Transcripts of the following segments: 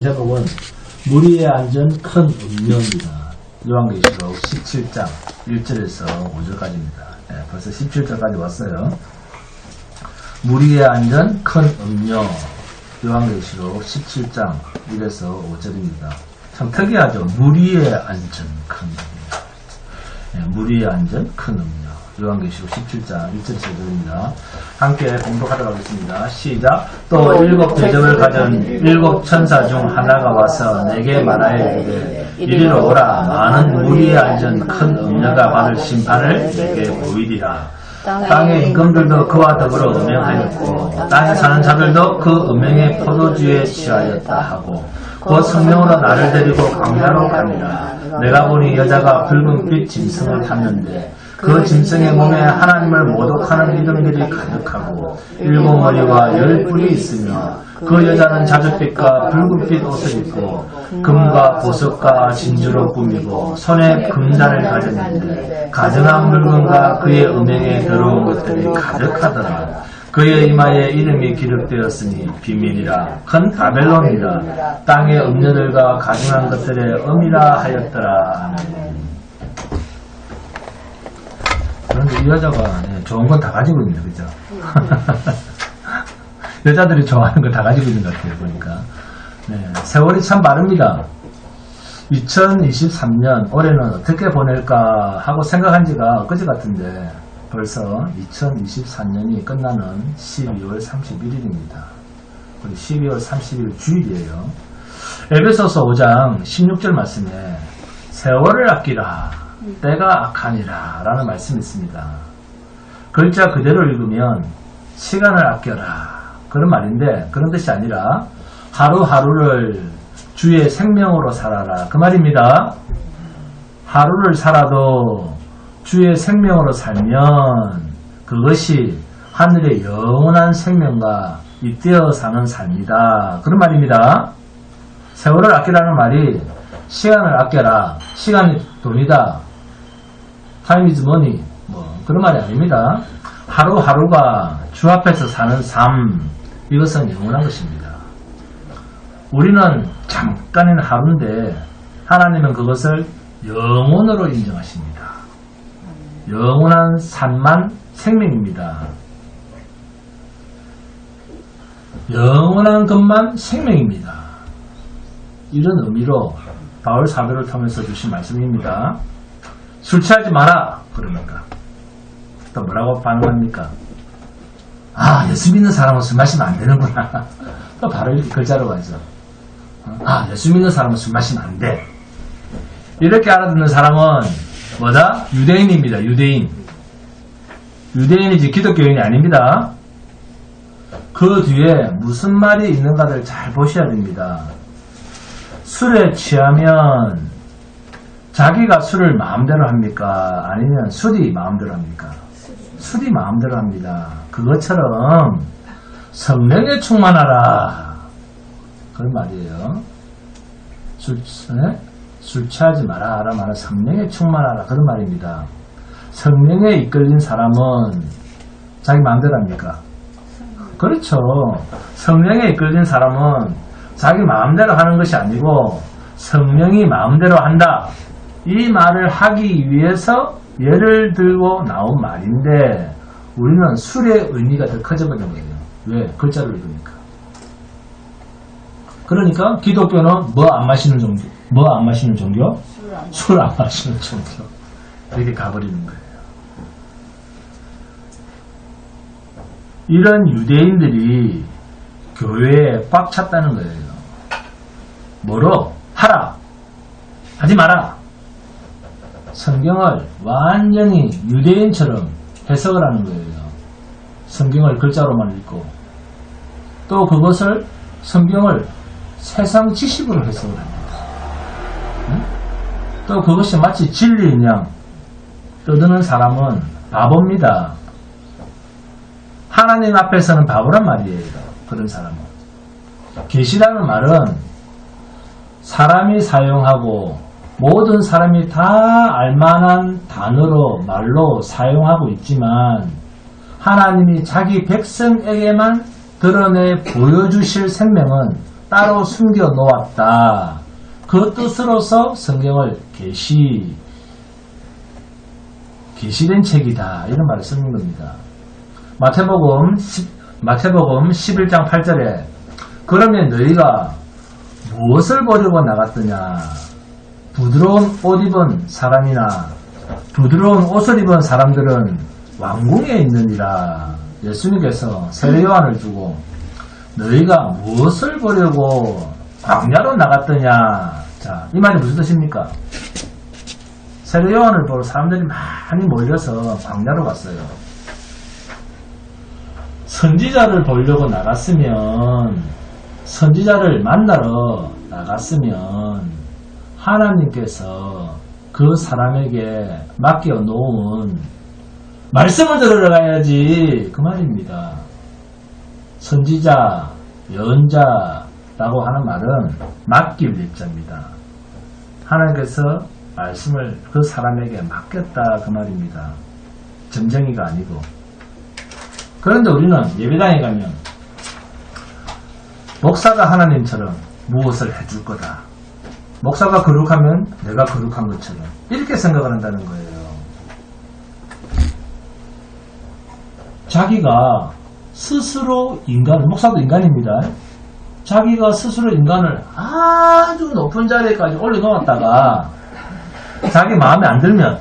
제목은 무리에 앉은 큰 음료입니다. 요한계시록 17장 1절에서 5절까지입니다. 벌써 17절까지 왔어요. 무리에 앉은 큰 음료, 요한계시록 17장 1에서 5절입니다. 참 특이하죠. 무리에 앉은 큰 음료. 무리에 앉은 큰 음료. 요한계시록 17장 1절에서 5절입니다. 함께 공독하도록 하겠습니다. 시작. 또 일곱 대접을 가진 일곱 천사 중 하나가 와서 내게 말하여 이리로 오라. 많은 무리에 앉은 큰 음녀가 받을 심판을 내게 보이리라. 땅의 임금들도 그와 더불어 음행하였고 땅에 사는 자들도 그 음행의 포도주에 취하였다 하고 곧 성령으로 나를 데리고 광야로 가니라. 내가 보니 여자가 붉은빛 짐승을 탔는데 그 짐승의 몸에 하나님을 모독하는 이름들이 가득하고 일곱 머리와 열 뿔이 있으며 그 여자는 자줏빛과 붉은빛 옷을 입고 금과 보석과 진주로 꾸미고 손에 금잔을 가졌는데 가증한 물건과 그의 음행에 더러운 것들이 가득하더라. 그의 이마에 이름이 기록되었으니 비밀이라 큰 바벨론이라 땅의 음녀들과 가증한 것들의 음이라 하였더라. 아멘. 그런데 이 여자가 좋은 건 다 가지고 있네, 그죠? 여자들이 좋아하는 거 다 가지고 있는 것 같아요, 보니까. 세월이 참 빠릅니다. 2023년 올해는 어떻게 보낼까 하고 생각한 지가 엊그제 같은데 벌써 2024년이 끝나는 12월 31일입니다. 우리 12월 31일 주일이에요. 에베소서 5장 16절 말씀에 세월을 아끼라. 때가 악하니라 라는 말씀이 있습니다. 글자 그대로 읽으면 시간을 아껴라 그런 말인데 그런 뜻이 아니라 하루하루를 주의 생명으로 살아라 그 말입니다. 하루를 살아도 주의 생명으로 살면 그것이 하늘의 영원한 생명과 잇대어 사는 삶이다 그런 말입니다. 세월을 아끼라는 말이 시간을 아껴라, 시간이 돈이다, time is money, 그런 말이 아닙니다. 하루하루가 주 앞에서 사는 삶, 이것은 영원한 것입니다. 우리는 잠깐인 하루인데 하나님은 그것을 영원으로 인정하십니다. 영원한 삶만 생명입니다. 영원한 것만 생명입니다. 이런 의미로 바울 사도를 통해서 주신 말씀입니다. 술 취하지 마라 그러니까 또 뭐라고 반응합니까? 아, 예수 믿는 사람은 술 마시면 안 되는구나. 또 바로 이렇게 글자로 가죠. 아, 예수 믿는 사람은 술 마시면 안 돼. 이렇게 알아듣는 사람은 뭐다? 유대인입니다. 유대인이지 기독교인이 아닙니다. 그 뒤에 무슨 말이 있는가를 잘 보셔야 됩니다. 술에 취하면 자기가 술을 마음대로 합니까? 아니면 술이 마음대로 합니까? 술이 마음대로 합니다. 그것처럼 성령에 충만하라 그런 말이에요. 술 취하지 마라 라는 말은 성령에 충만하라 그런 말입니다. 성령에 이끌린 사람은 자기 마음대로 합니까? 그렇죠. 성령에 이끌린 사람은 자기 마음대로 하는 것이 아니고 성령이 마음대로 한다. 이 말을 하기 위해서 예를 들고 나온 말인데 우리는 술의 의미가 더 커져버린 거예요. 왜? 글자를 읽으니까. 그러니까 기독교는 뭐 안 마시는 종교? 뭐 안 마시는 종교? 술 안 마시는 종교. 이렇게 가버리는 거예요. 이런 유대인들이 교회에 꽉 찼다는 거예요. 뭐로? 하라. 하지 마라. 성경을 완전히 유대인처럼 해석을 하는 거예요. 성경을 글자로만 읽고 또 그것을 성경을 세상 지식으로 해석을 합니다. 또 그것이 마치 진리인 양 떠드는 사람은 바보입니다. 하나님 앞에서는 바보란 말이에요. 그런 사람은. 계시라는 말은 사람이 사용하고 모든 사람이 다 알만한 단어로 말로 사용하고 있지만 하나님이 자기 백성에게만 드러내 보여주실 생명은 따로 숨겨 놓았다. 그 뜻으로서 성경을 계시된 책이다. 이런 말을 쓰는 겁니다. 마태복음 11장 8절에 그러면 너희가 무엇을 보려고 나갔더냐? 부드러운 옷 입은 사람이나 부드러운 옷을 입은 사람들은 왕궁에 있느니라. 예수님께서 세례 요한을 두고 너희가 무엇을 보려고 광야로 나갔더냐? 자, 이 말이 무슨 뜻입니까? 세례 요한을 보러 사람들이 많이 몰려서 광야로 갔어요. 선지자를 보려고 나갔으면, 선지자를 만나러 나갔으면 하나님께서 그 사람에게 맡겨놓은 말씀을 들으러 가야지 그 말입니다. 선지자, 예언자라고 하는 말은 맡길 일자입니다. 하나님께서 말씀을 그 사람에게 맡겼다 그 말입니다. 점쟁이가 아니고. 그런데 우리는 예배당에 가면 목사가 하나님처럼 무엇을 해줄 거다. 목사가 거룩하면 내가 거룩한 것처럼 이렇게 생각을 한다는 거예요. 자기가 스스로 목사도 인간입니다. 자기가 스스로 인간을 아주 높은 자리까지 올려놓았다가 자기 마음에 안 들면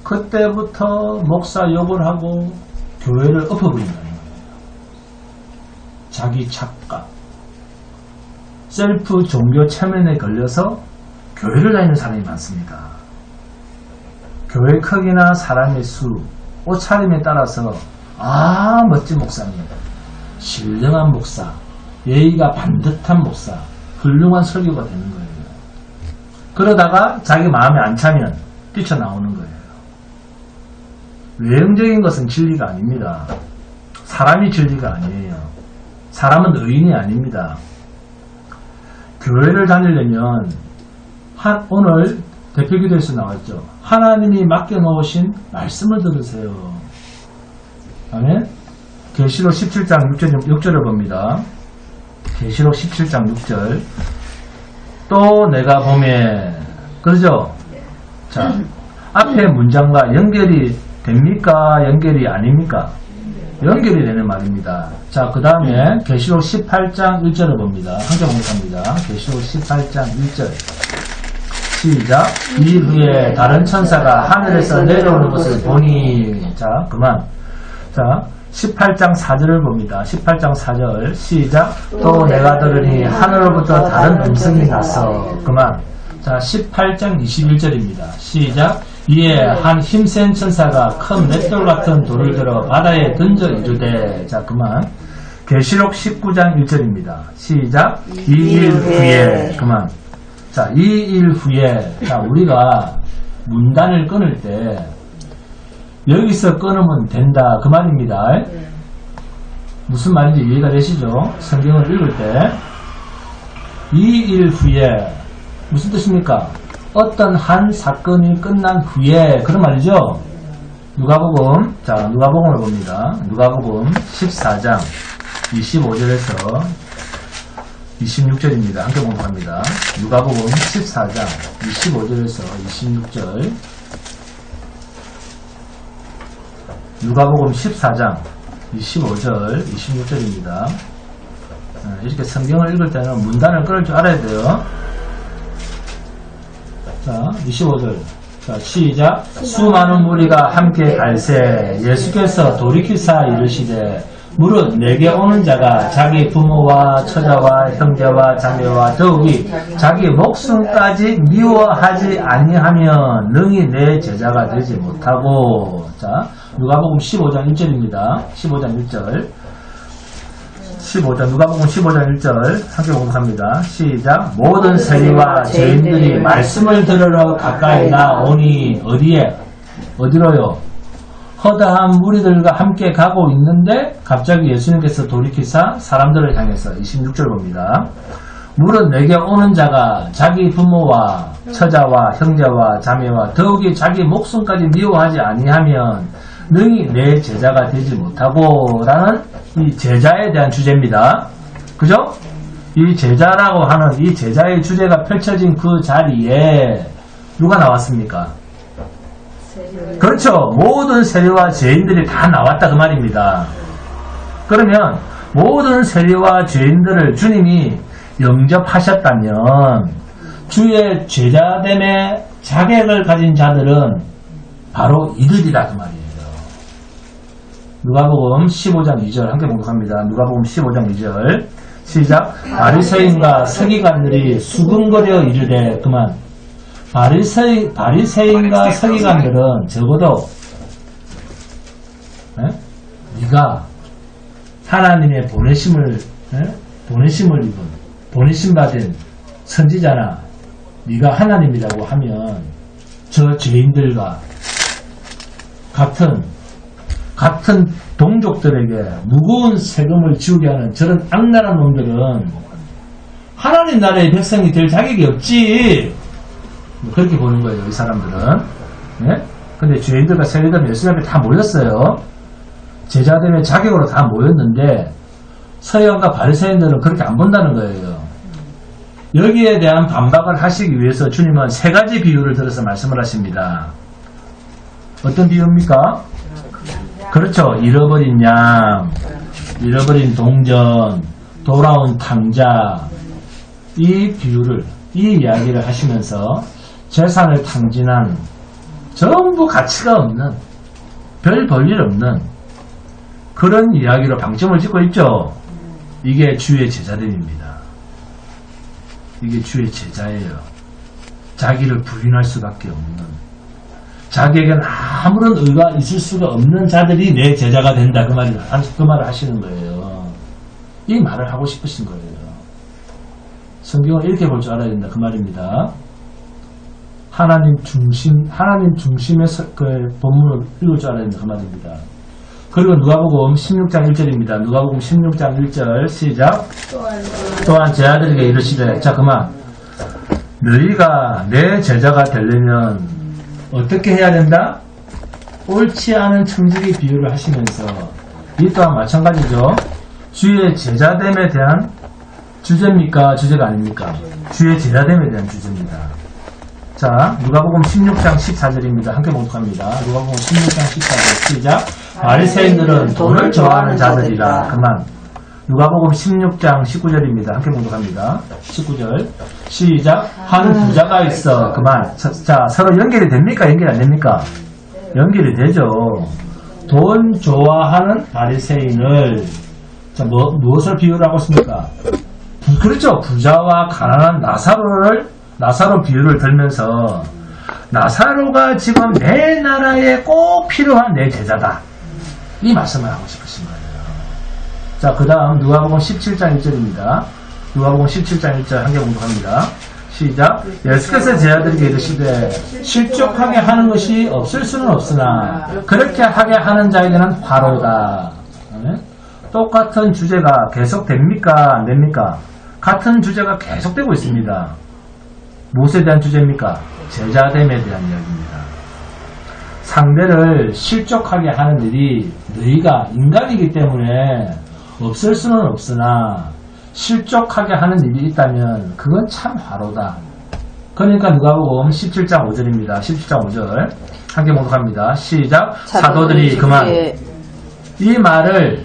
그때부터 목사 욕을 하고 교회를 엎어버린다는 거예요. 자기 착각, 셀프 종교 체면에 걸려서 교회를 다니는 사람이 많습니다. 교회 크기나 사람의 수, 옷차림에 따라서 멋진 목사님, 신령한 목사, 예의가 반듯한 목사, 훌륭한 설교가 되는 거예요. 그러다가 자기 마음에 안 차면 뛰쳐나오는 거예요. 외형적인 것은 진리가 아닙니다. 사람이 진리가 아니에요. 사람은 의인이 아닙니다. 교회를 다니려면 오늘 대표기도에서 나왔죠. 하나님이 맡겨놓으신 말씀을 들으세요. 아멘. 계시록 17장 6절을 봅니다. 계시록 17장 6절. 또 내가 보면, 그러죠? 자, 앞에 문장과 연결이 됩니까? 연결이 아닙니까? 연결이 되는 말입니다. 자, 그 다음에 계시록 18장 1절을 봅니다. 함께 봉독합니다. 계시록 18장 1절. 시작. 이 후에 다른 천사가 하늘에서 내려오는 것을 보니. 자, 그만. 자, 18장 4절을 봅니다. 18장 4절. 시작. 또 내가 들으니 하늘로부터 다른 음성이 나서. 그만. 자, 18장 21절입니다. 시작. 이에 한 힘센 천사가 큰 맷돌 같은 돌을 들어 바다에 던져 이르되. 자, 그만. 계시록 19장 1절입니다. 시작. 2일 후에. 그만. 자, 2일 후에. 자, 우리가 문단을 끊을 때 여기서 끊으면 된다 그 말입니다. 무슨 말인지 이해가 되시죠? 성경을 읽을 때 2일 후에 무슨 뜻입니까? 어떤 한 사건이 끝난 후에 그런 말이죠. 누가복음, 자, 누가복음을 봅니다. 누가복음 14장 25절에서 26절입니다. 함께 공부합니다. 누가복음 14장 25절에서 26절. 누가복음 14장 25절 26절입니다. 이렇게 성경을 읽을 때는 문단을 끊을 줄 알아야 돼요. 자, 25절. 자, 시작. 수많은 무리가 함께 갈새 예수께서 돌이키사 이르시되 무릇 내게 오는 자가 자기 부모와 처자와 형제와 자매와 더욱이 자기 목숨까지 미워하지 아니하면 능히 내 제자가 되지 못하고. 자, 누가복음 15장 1절입니다. 15장 1절. 15장, 누가복음 15장 1절 함께 공부합니다. 시작. 모든 세리와 죄인들이 말씀을 들으러 가까이 나오니 어디로요? 허다한 무리들과 함께 가고 있는데 갑자기 예수님께서 돌이키사 사람들을 향해서 26절 봅니다. 무릇 내게 오는 자가 자기 부모와 처자와 형제와 자매와 더욱이 자기 목숨까지 미워하지 아니하면 능히 내 제자가 되지 못하고 라는 이 제자에 대한 주제입니다. 그죠? 이 제자라고 하는 이 제자의 주제가 펼쳐진 그 자리에 누가 나왔습니까? 그렇죠. 모든 세리와 죄인들이 다 나왔다 그 말입니다. 그러면 모든 세리와 죄인들을 주님이 영접하셨다면 주의 제자됨의 자격을 가진 자들은 바로 이들이다 그 말이에요. 누가복음 15장 2절 함께 봉독합니다. 누가복음 15장 2절 시작. 바리새인과 서기관들이 수근거려 이르되 그만. 바리새인과 서기관들은 적어도 네가 하나님의 보내심을 입은 보내심 받은 선지자나 네가 하나님이라고 하면 저 죄인들과 같은 동족들에게 무거운 세금을 지우게 하는 저런 악랄한 놈들은 하나님 나라의 백성이 될 자격이 없지. 그렇게 보는 거예요, 이 사람들은. 네? 근데 죄인들과 세리들 예수님 앞에 다 모였어요. 제자됨의 자격으로 다 모였는데 서기관과 바리새인들은 그렇게 안 본다는 거예요. 여기에 대한 반박을 하시기 위해서 주님은 세 가지 비유를 들어서 말씀을 하십니다. 어떤 비유입니까? 그렇죠. 잃어버린 양, 잃어버린 동전, 돌아온 탕자. 이 비유를, 이 이야기를 하시면서 재산을 탕진한 전부 가치가 없는, 별 볼일 없는 그런 이야기로 방점을 짓고 있죠. 이게 주의 제자됨입니다. 이게 주의 제자예요. 자기를 부인할 수밖에 없는, 자기에게는 아무런 의가 있을 수가 없는 자들이 내 제자가 된다. 그 말을 하시는 거예요. 이 말을 하고 싶으신 거예요. 성경을 이렇게 볼 줄 알아야 된다. 그 말입니다. 하나님 중심의 그 본문을 읽을 줄 알아야 된다. 그 말입니다. 그리고 누가복음 16장 1절입니다. 누가복음 16장 1절 시작. 또한 제 아들에게 이르시되 자 그만 너희가 내 제자가 되려면 어떻게 해야 된다? 옳지 않은 청지기 비유를 하시면서 이 또한 마찬가지죠. 주의 제자됨에 대한 주제입니까? 주제가 아닙니까? 주의 제자됨에 대한 주제입니다. 자, 누가복음 16장 14절입니다. 함께 봉독합니다. 누가복음 16장 14절 시작. 바리새인들은 돈을 좋아하는 자들이라. 그만. 누가복음 16장 19절입니다. 함께 봉독합니다. 19절 시작. 한 부자가 있어. 그만. 자, 서로 연결이 됩니까? 연결이 안 됩니까? 연결이 되죠. 돈 좋아하는 바리새인을 자, 무엇을 비유를 하고 있습니까? 그렇죠. 부자와 가난한 나사로 비유를 들면서 나사로가 지금 내 나라에 꼭 필요한 내 제자다. 이 말씀을 하고 싶으신 거예요. 자, 그 다음 누가복음 17장 1절입니다. 누가복음 17장 1절 함께 공독합니다. 시작. 예수께서 제자들에게 이르시되 실족하게 하는 것이 없을 수는 없으나 그렇게 하게 하는 자에게는 화로다. 똑같은 주제가 계속됩니까? 안 됩니까? 같은 주제가 계속되고 있습니다. 무엇에 대한 주제입니까? 제자됨에 대한 이야기입니다. 상대를 실족하게 하는 일이 너희가 인간이기 때문에 없을 수는 없으나 실족하게 하는 일이 있다면 그건 참 화로다. 그러니까 누가복음 17장 5절입니다. 17장 5절 함께 봉독합니다. 시작. 사도들이 그만. 이 말을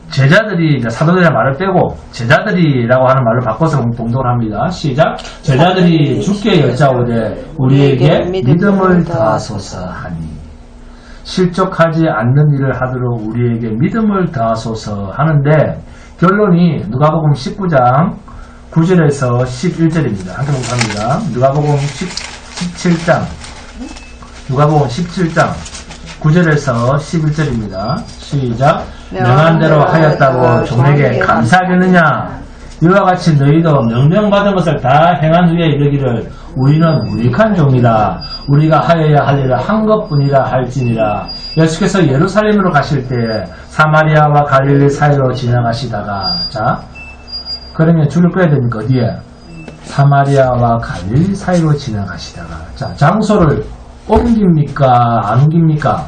제자들이 사도들의 말을 빼고 제자들이라고 하는 말로 바꿔서 봉독을 합니다. 시작. 제자들이 주께 여짜오되 우리에게 믿음을 더하소서 하니. 실족하지 않는 일을 하도록 우리에게 믿음을 더하소서 하는데 결론이 누가복음 19장 9절에서 11절입니다. 함께 봉독합니다. 누가복음 17장 9절에서 11절입니다. 시작. 명한 대로 하였다고 종에게 감사하겠느냐? 이와 같이 너희도 명령받은 것을 다 행한 후에 이르기를 우리는 무익한 종이라 우리가 하여야 할 일을 한 것뿐이라 할지니라. 예수께서 예루살렘으로 가실 때 사마리아와 갈릴리 사이로 지나가시다가 자 그러면 줄을 꺼야 됩니까? 어디에? 사마리아와 갈릴리 사이로 지나가시다가 자 장소를 옮깁니까? 안 옮깁니까?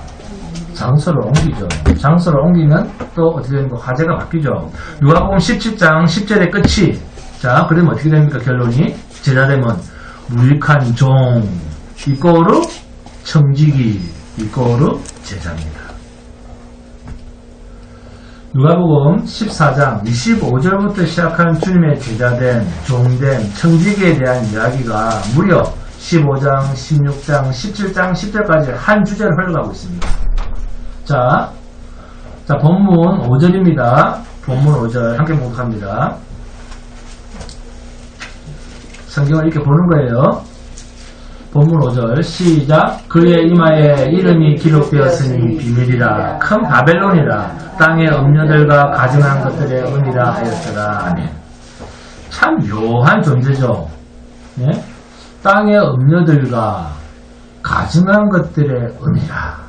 장소를 옮기죠. 장소를 옮기면 또 어떻게 됩니까? 화제가 바뀌죠. 누가복음 17장 10절의 끝이, 자, 그러면 어떻게 됩니까? 결론이 제자되면 무익한 종 이꼬르 청지기 이꼬르 제자입니다. 누가복음 14장 25절부터 시작한 주님의 제자된 종된 청지기에 대한 이야기가 무려 15장, 16장, 17장, 10절까지 한 주제를 흘러가고 있습니다. 자, 본문 5절입니다. 본문 5절 함께 묵상합니다. 성경을 이렇게 보는 거예요. 본문 5절 시작. 그의 이마에 이름이 기록되었으니 비밀이라 큰 바벨론이라 땅의 음녀들과 가증한 것들의 은이라 하였더라. 아멘. 참 묘한 존재죠. 네? 땅의 음녀들과 가증한 것들의 은이라.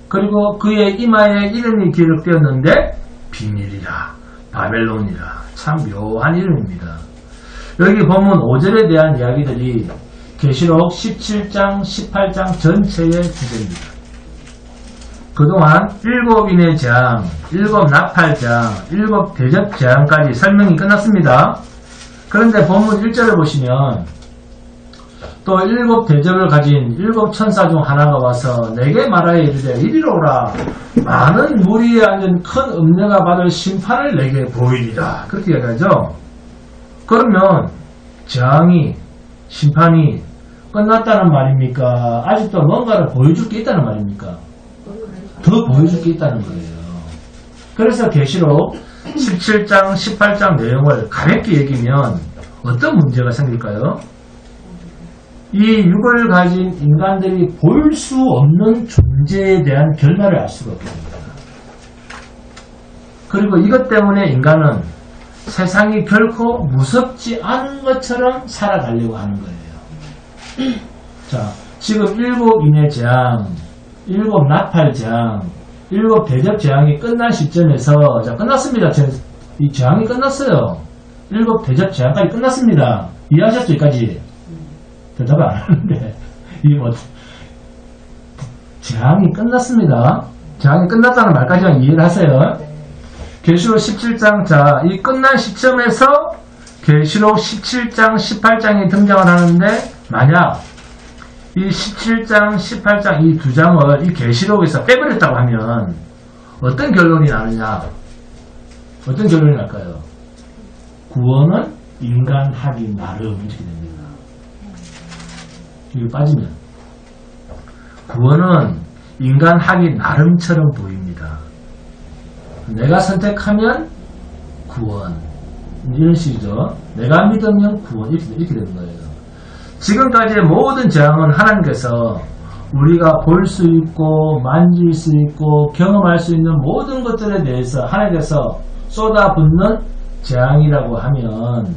그리고 그의 이마에 이름이 기록되었는데 비밀이라 바벨론이라. 참 묘한 이름입니다. 여기 본문 5절에 대한 이야기들이 계시록 17장, 18장 전체의 주제입니다. 그동안 7인의 재앙, 7 나팔장, 7 대접 재앙까지 설명이 끝났습니다. 그런데 본문 1절을 보시면 또 7 대접을 가진 7 천사 중 하나가 와서 내게 말하여 이르되 이리로 오라. 많은 무리에 앉은 큰 음녀가 받을 심판을 내게 보이리라. 그렇게 얘기하죠. 그러면 재앙이, 심판이 끝났다는 말입니까? 아직도 뭔가를 보여줄 게 있다는 말입니까? 더 보여줄 게 있다는 거예요. 그래서 계시록 17장, 18장 내용을 가볍게 얘기하면 어떤 문제가 생길까요? 이 육을 가진 인간들이 볼 수 없는 존재에 대한 결말을 알 수가 없게 됩니다. 그리고 이것 때문에 인간은 세상이 결코 무섭지 않은 것처럼 살아가려고 하는 거예요. 자, 지금 7인의 재앙, 7 나팔 재앙, 7 대접 재앙이 끝난 시점에서, 자, 끝났습니다. 이 재앙이 끝났어요. 7 대접 재앙까지 끝났습니다. 이해하셨죠? 여기까지? 대답을 안 하는데, 재앙이 끝났습니다. 재앙이 끝났다는 말까지만 이해를 하세요. 계시록 17장, 자, 이 끝난 시점에서 계시록 17장, 18장이 등장을 하는데, 만약 이 17장, 18장 이 두 장을 이 계시록에서 빼버렸다고 하면 어떤 결론이 나느냐? 어떤 결론이 날까요? 구원은 인간 하기 나름 이렇게 됩니다. 이거 빠지면 구원은 인간 하기 나름처럼 보입니다. 내가 선택하면 구원, 이런 식이죠. 내가 믿으면 구원, 이렇게 되는 거예요. 지금까지의 모든 재앙은 하나님께서 우리가 볼 수 있고 만질 수 있고 경험할 수 있는 모든 것들에 대해서 하나님께서 쏟아붓는 재앙이라고 하면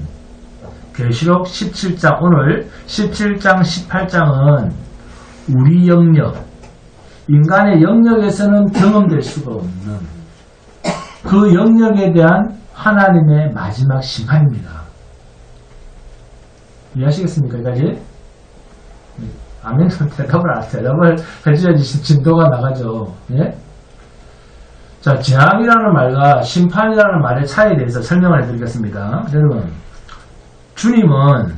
계시록 17장, 오늘 17장, 18장은 우리 영역, 인간의 영역에서는 경험될 수가 없는 그 영역에 대한 하나님의 마지막 심판입니다. 이해하시겠습니까? 여기까지? 아멘. 대답을 해줘야지 진도가 나가죠. 예? 자, 재앙이라는 말과 심판이라는 말의 차이에 대해서 설명을 해드리겠습니다. 여러분, 주님은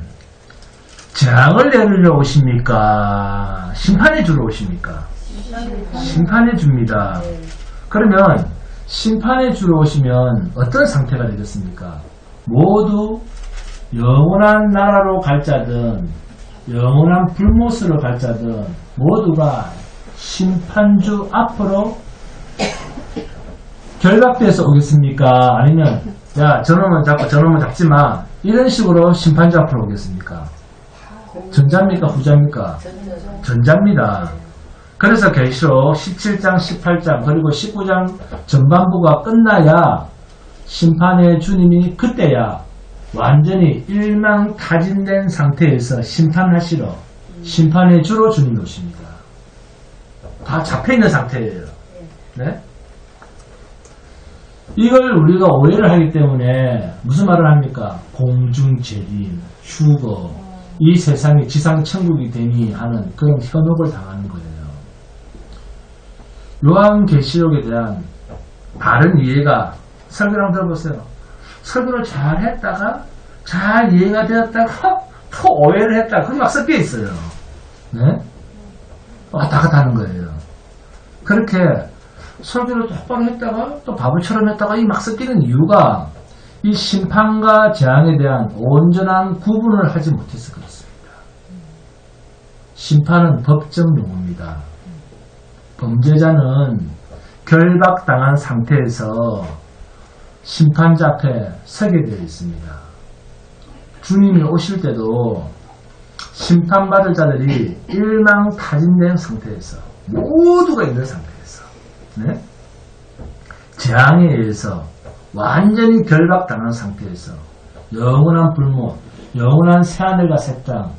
재앙을 내리러 오십니까? 심판해 주러 오십니까? 심판해 줍니다. 그러면 심판해 주러 오시면 어떤 상태가 되겠습니까? 모두 영원한 나라로 갈 자든 영원한 불못으로 갈 자든 모두가 심판주 앞으로 결박돼서 오겠습니까? 아니면 야 저놈은 잡고 저놈은 잡지마 이런 식으로 심판주 앞으로 오겠습니까? 전자입니까? 후자입니까? 전자입니다. 그래서 계시록 17장 18장 그리고 19장 전반부가 끝나야 심판의 주님이 그때야 완전히 일망타진된 상태에서 심판하시러 심판의 주로 주님이 오십니다. 다 잡혀있는 상태예요. 네? 이걸 우리가 오해를 하기 때문에 무슨 말을 합니까? 공중재림, 휴거, 이 세상이 지상천국이 되니 하는 그런 현혹을 당하는 거예요. 요한계시록에 대한 바른 이해가 설교를 한번 들어보세요. 설교를 잘 했다가 잘 이해가 되었다가 또 오해를 했다가 그게 막 섞여 있어요. 네? 왔다 갔다 하는 거예요. 그렇게 설교를 똑바로 했다가 또 바보처럼 했다가 이 막 섞이는 이유가 이 심판과 재앙에 대한 온전한 구분을 하지 못해서 그렇습니다. 심판은 법적 용어입니다. 범죄자는 결박당한 상태에서 심판자 앞에 서게 되어 있습니다. 주님이 오실 때도 심판받을 자들이 일망타진된 상태에서 모두가 있는 상태에서 네? 재앙에 의해서 완전히 결박당한 상태에서 영원한 불못, 영원한 새하늘과 새 땅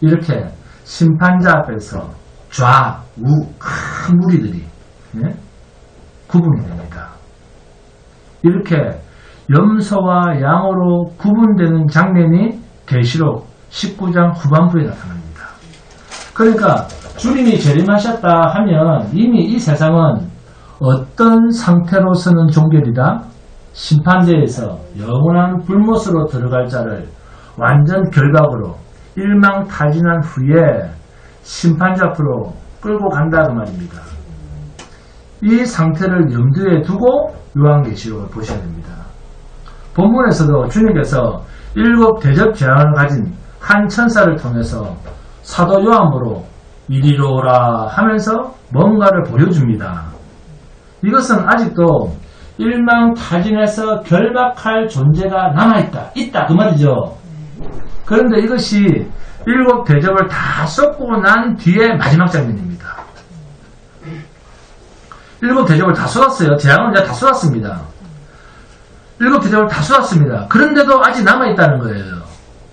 이렇게 심판자 앞에서 좌우 큰 무리들이 네? 구분이 됩니다. 이렇게 염소와 양으로 구분되는 장면이 계시록 19장 후반부에 나타납니다. 그러니까 주님이 재림하셨다 하면 이미 이 세상은 어떤 상태로서는 종결이다? 심판대에서 영원한 불못으로 들어갈 자를 완전 결박으로 일망타진한 후에 심판자 앞으로 끌고 간다 그 말입니다. 이 상태를 염두에 두고 요한계시록을 보셔야 됩니다. 본문에서도 주님께서 7 대접 재앙을 가진 한 천사를 통해서 사도 요한으로 이리로 오라 하면서 뭔가를 보여줍니다. 이것은 아직도 일망타진해서 결박할 존재가 남아있다. 그 말이죠. 그런데 이것이 7 대접을 다 쏟고 난 뒤에 마지막 장면입니다. 7 대접을 다 쏟았어요. 재앙은 이제 다 쏟았습니다. 7 대접을 다 쏟았습니다. 그런데도 아직 남아있다는 거예요.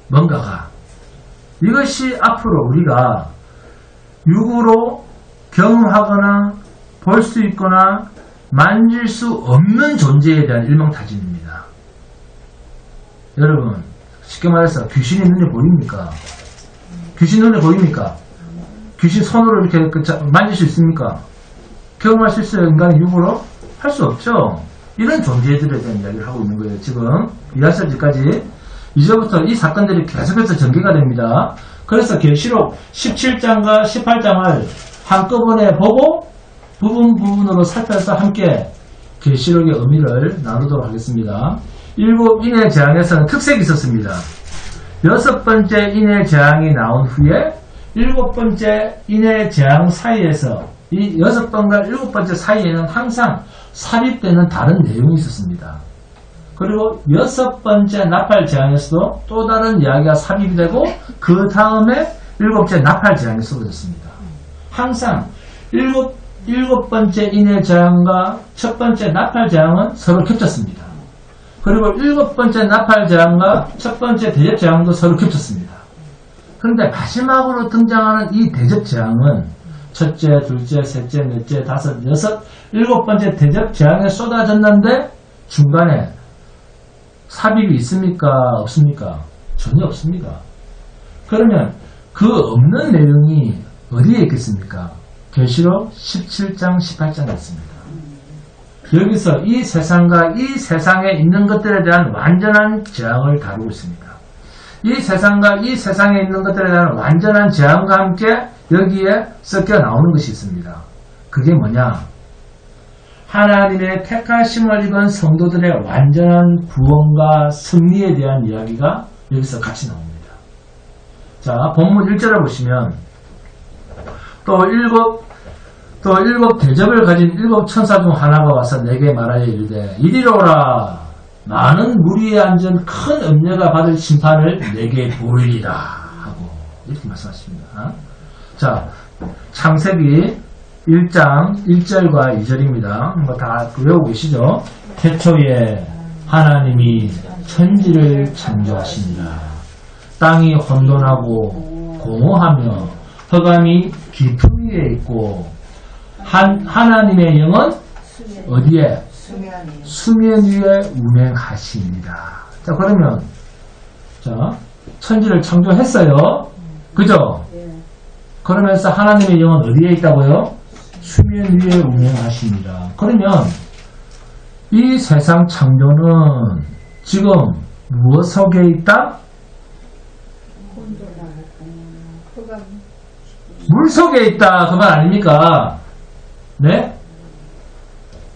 뭔가가. 이것이 앞으로 우리가 육으로 경험하거나 볼 수 있거나 만질 수 없는 존재에 대한 일망타진입니다. 여러분 쉽게 말해서 귀신이 눈에 보입니까? 귀신 눈에 보입니까? 귀신 손으로 이렇게 만질 수 있습니까? 경험할 수 있어요? 인간의 육으로? 할 수 없죠. 이런 존재들에 대한 이야기를 하고 있는 거예요. 지금 이하설지까지 이제부터 이 사건들이 계속해서 전개가 됩니다. 그래서 계시록 17장과 18장을 한꺼번에 보고 부분으로 살펴서 함께 계시록의 의미를 나누도록 하겠습니다. 7 인의 재앙에서는 특색이 있었습니다. 6번째 인의 재앙이 나온 후에 7번째 인의 재앙 사이에서 이 6번과 7번째 사이에는 항상 삽입되는 다른 내용이 있었습니다. 그리고 6번째 나팔 재앙에서도 또 다른 이야기가 삽입이 되고 그 다음에 7번째 나팔 재앙이 쏟아졌습니다. 항상 7번째 인의 재앙과 첫 번째 나팔 재앙은 서로 겹쳤습니다. 그리고 7번째 나팔 재앙과 첫 번째 대접 재앙도 서로 겹쳤습니다. 그런데 마지막으로 등장하는 이 대접 재앙은 첫째, 둘째, 셋째, 넷째, 다섯, 여섯, 7번째 대접 재앙에 쏟아졌는데 중간에 삽입이 있습니까? 없습니까? 전혀 없습니다. 그러면 그 없는 내용이 어디에 있겠습니까? 계시록 17장, 18장에 있습니다. 여기서 이 세상과 이 세상에 있는 것들에 대한 완전한 재앙을 다루고 있습니다. 이 세상과 이 세상에 있는 것들에 대한 완전한 재앙과 함께 여기에 섞여 나오는 것이 있습니다. 그게 뭐냐? 하나님의 택하심을 입은 성도들의 완전한 구원과 승리에 대한 이야기가 여기서 같이 나옵니다. 자, 본문 1절을 보시면 또 일곱 대접을 가진 7 천사 중 하나가 와서 내게 말하여 이르되 이리로 오라. 많은 무리에 앉은 큰 음녀가 받을 심판을 내게 보이리라 하고 이렇게 말씀하십니다. 자, 창세기 1장 1절과 2절입니다. 뭐 다 외우고 계시죠? 태초에 하나님이 천지를 창조하시니라. 땅이 혼돈하고 공허하며 흑암이 깊은 위에 있고 하나님의 영은 어디에? 수면 위에 운행하십니다. 자, 그러면 자, 천지를 창조했어요. 그죠? 그러면서 하나님의 영은 어디에 있다고요? 수면 위에 운행하십니다. 그러면 이 세상 창조는 지금 무엇 속에 있다? 물 속에 있다. 그 말 아닙니까? 네?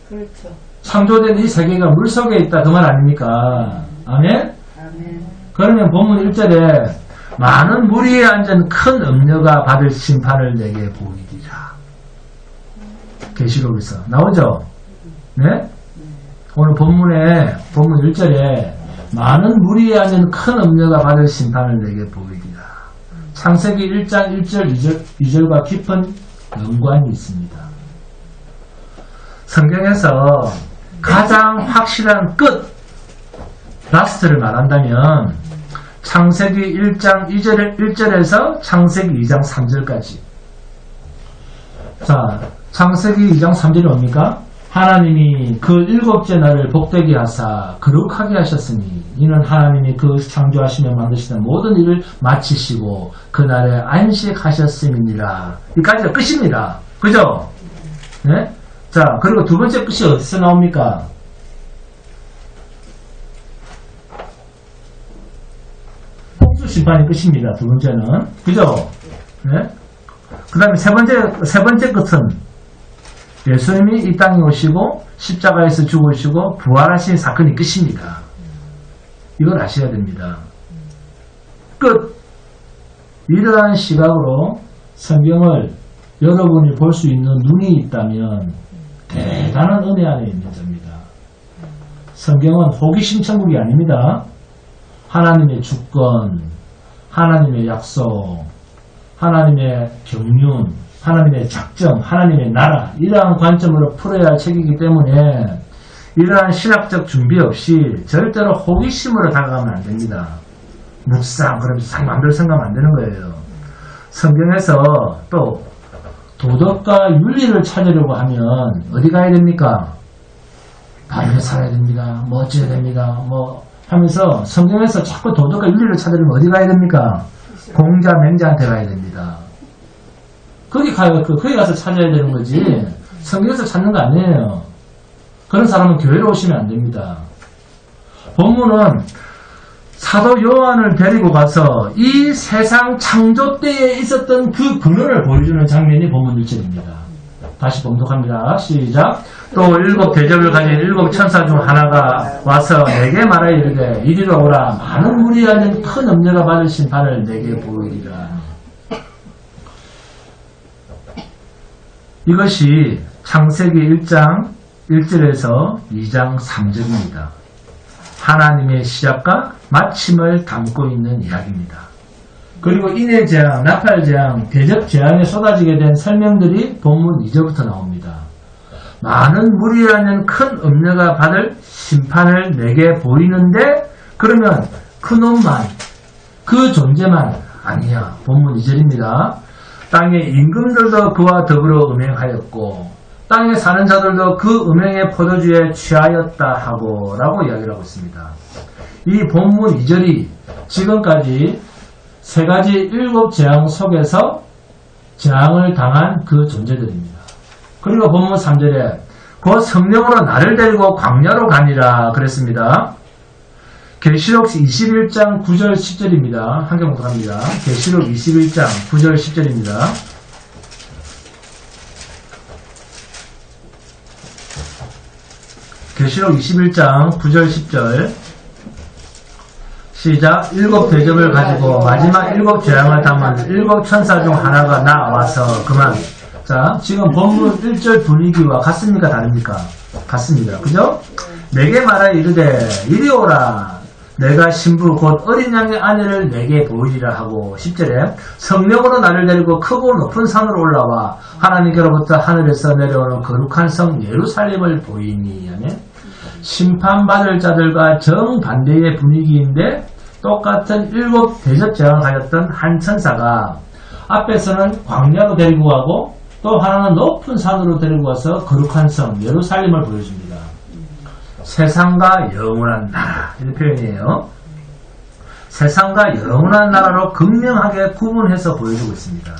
그렇죠. 창조된 이 세계가 물 속에 있다. 그 말 아닙니까? 아멘? 아멘. 그러면 본문 1절에 많은 무리에 앉은 큰 음녀가 받을 심판을 내게 보이리라. 계시록에서 나오죠? 네? 오늘 본문 1절에 많은 무리에 앉은 큰 음녀가 받을 심판을 내게 보이리라. 창세기 1장 1절 2절과 깊은 연관이 있습니다. 성경에서 가장 확실한 끝, 라스트를 말한다면 창세기 1장 1절에서 창세기 2장 3절까지. 자, 창세기 2장 3절이 뭡니까? 하나님이 그 일곱째 날을 복되게 하사 거룩하게 하셨으니 이는 하나님이 그 창조하시며 만드시던 모든 일을 마치시고 그날에 안식하셨음이니라. 여기까지가 끝입니다. 그죠? 네? 자, 그리고 두 번째 끝이 어디서 나옵니까? 홍수 심판이 끝입니다. 두 번째는. 그죠? 네? 그 다음에 세 번째 끝은 예수님이 이 땅에 오시고 십자가에서 죽으시고 부활하신 사건이 끝입니다. 이걸 아셔야 됩니다. 끝! 이러한 시각으로 성경을 여러분이 볼 수 있는 눈이 있다면 대단한 은혜 안에 있는 자입니다. 성경은 호기심 천국이 아닙니다. 하나님의 주권, 하나님의 약속, 하나님의 경륜, 하나님의 작정, 하나님의 나라, 이러한 관점으로 풀어야 할 책이기 때문에 이러한 신학적 준비 없이 절대로 호기심으로 다가가면 안 됩니다. 묵상, 그러면서 마음대로 생각하면 안 되는 거예요. 성경에서 또 도덕과 윤리를 찾으려고 하면 어디 가야 됩니까? 바르게 살아야 됩니다. 멋져야 됩니다. 뭐 하면서 성경에서 자꾸 도덕과 윤리를 찾으려면 어디 가야 됩니까? 공자, 맹자한테 가야 됩니다. 거기 가서 찾아야 되는 거지. 성경에서 찾는 거 아니에요. 그런 사람은 교회로 오시면 안 됩니다. 본문은 사도 요한을 데리고 가서 이 세상 창조 때에 있었던 그 근원을 보여주는 장면이 본문 1절입니다. 다시 봉독합니다. 시작. 또 일곱 대접을 가진 일곱 천사 중 하나가 와서 내게 말하여 이르되 이리로 오라. 많은 무리에 앉은 큰 음녀가 받을 심판을 내게 보이리라. 이것이 창세기 1장 1절에서 2장 3절입니다. 하나님의 시작과 마침을 담고 있는 이야기입니다. 그리고 인해 재앙, 나팔 재앙, 대접 재앙에 쏟아지게 된 설명들이 본문 2절부터 나옵니다. 많은 무리에 앉은 큰 음녀가 받을 심판을 내게 보이는데 그러면 그놈만, 그 존재만 아니야. 본문 2절입니다. 땅의 임금들도 그와 더불어 음행하였고 땅에 사는 자들도 그 음행의 포도주에 취하였다 하고 라고 이야기를 하고 있습니다. 이 본문 2절이 지금까지 세 가지 일곱 재앙 속에서 재앙을 당한 그 존재들입니다. 그리고 본문 3절에 그 성령으로 나를 데리고 광야로 가니라 그랬습니다. 계시록 21장 9절 10절입니다. 한 개 봉독합니다. 계시록 21장 9절 10절입니다. 계시록 21장 9절 10절 시작. 일곱 대접을 가지고 마지막 일곱 재앙을 담은 일곱 천사 중 하나가 나와서 그만. 자, 지금 본문 1절 분위기와 같습니까? 다릅니까? 같습니다. 그죠? 내게 말하여 이르되 이리 오라. 내가 신부 곧 어린 양의 아내를 내게 보이리라 하고 10절에 성령으로 나를 데리고 크고 높은 산으로 올라와 하나님께로부터 하늘에서 내려오는 거룩한 성 예루살렘을 보이니 하면 심판받을 자들과 정반대의 분위기인데 똑같은 일곱 대접 재앙을 하였던 한 천사가 앞에서는 광야로 데리고 가고 또 하나는 높은 산으로 데리고 가서 거룩한 성 예루살렘을 보여줍니다. 세상과 영원한 나라 이런 표현이에요. 세상과 영원한 나라로 극명하게 구분해서 보여주고 있습니다.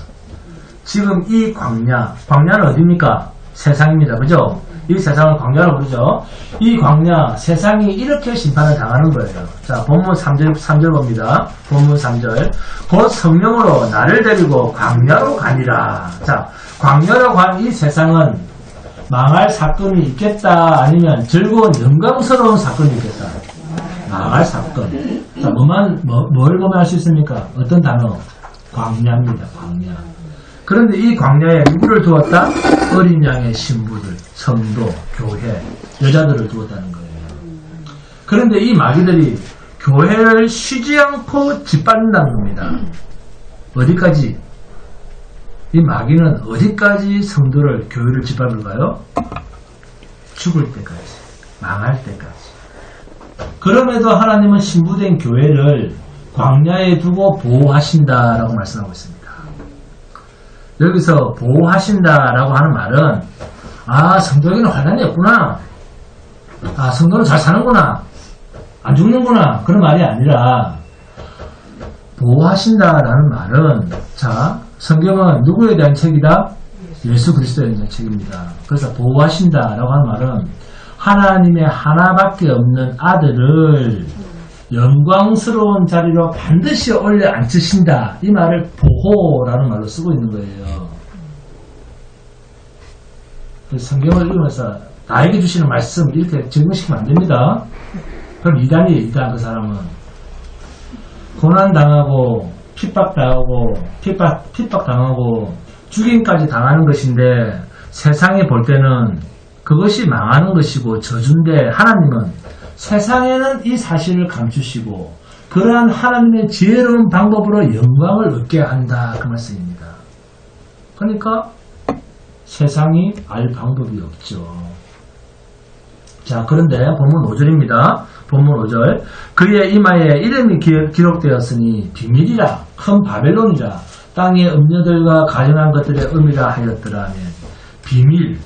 지금 이 광야는 어디입니까? 세상입니다. 그죠? 이 세상을 광야로 부르죠. 이 광야, 세상이 이렇게 심판을 당하는 거예요. 자, 본문 3절 봅니다. 본문 3절. 곧 성령으로 나를 데리고 광야로 가니라. 자, 광야로 간 이 세상은 망할 사건이 있겠다, 아니면 즐거운 영광스러운 사건이 있겠다. 망할 사건. 자, 뭘 보면 알 수 있습니까? 어떤 단어? 광야입니다. 광야. 그런데 이 광야에 누구를 두었다? 어린 양의 신부들, 성도, 교회, 여자들을 두었다는 거예요. 그런데 이 마귀들이 교회를 쉬지 않고 짓밟는다는 겁니다. 어디까지? 이 마귀는 어디까지 성도를, 교회를 짓밟을까요? 죽을 때까지, 망할 때까지. 그럼에도 하나님은 신부된 교회를 광야에 두고 보호하신다라고 말씀하고 있습니다. 여기서 보호하신다라고 하는 말은, 아, 성도에게는 환난이 없구나. 아, 성도는 잘 사는구나. 안 죽는구나. 그런 말이 아니라, 보호하신다라는 말은, 자, 성경은 누구에 대한 책이다? 예수 그리스도에 대한 책입니다. 그래서 보호하신다라고 하는 말은, 하나님의 하나밖에 없는 아들을 영광스러운 자리로 반드시 올려 앉히신다. 이 말을 보호라는 말로 쓰고 있는 거예요. 그래서 성경을 읽으면서 나에게 주시는 말씀 이렇게 적용시키면 안 됩니다. 그럼 이단이에요. 이단. 그 사람은 고난당하고 핍박당하고 핍박당하고 죽임까지 당하는 것인데, 세상에 볼 때는 그것이 망하는 것이고 저주인데, 하나님은 세상에는 이 사실을 감추시고 그러한 하나님의 지혜로운 방법으로 영광을 얻게 한다. 그 말씀입니다. 그러니까 세상이 알 방법이 없죠. 자, 그런데 본문 5절입니다. 본문 5절. 그의 이마에 이름이 기록되었으니 비밀이라, 큰 바벨론이라, 땅의 음녀들과 가증한 것들의 의미라 하였더라 하면, 비밀,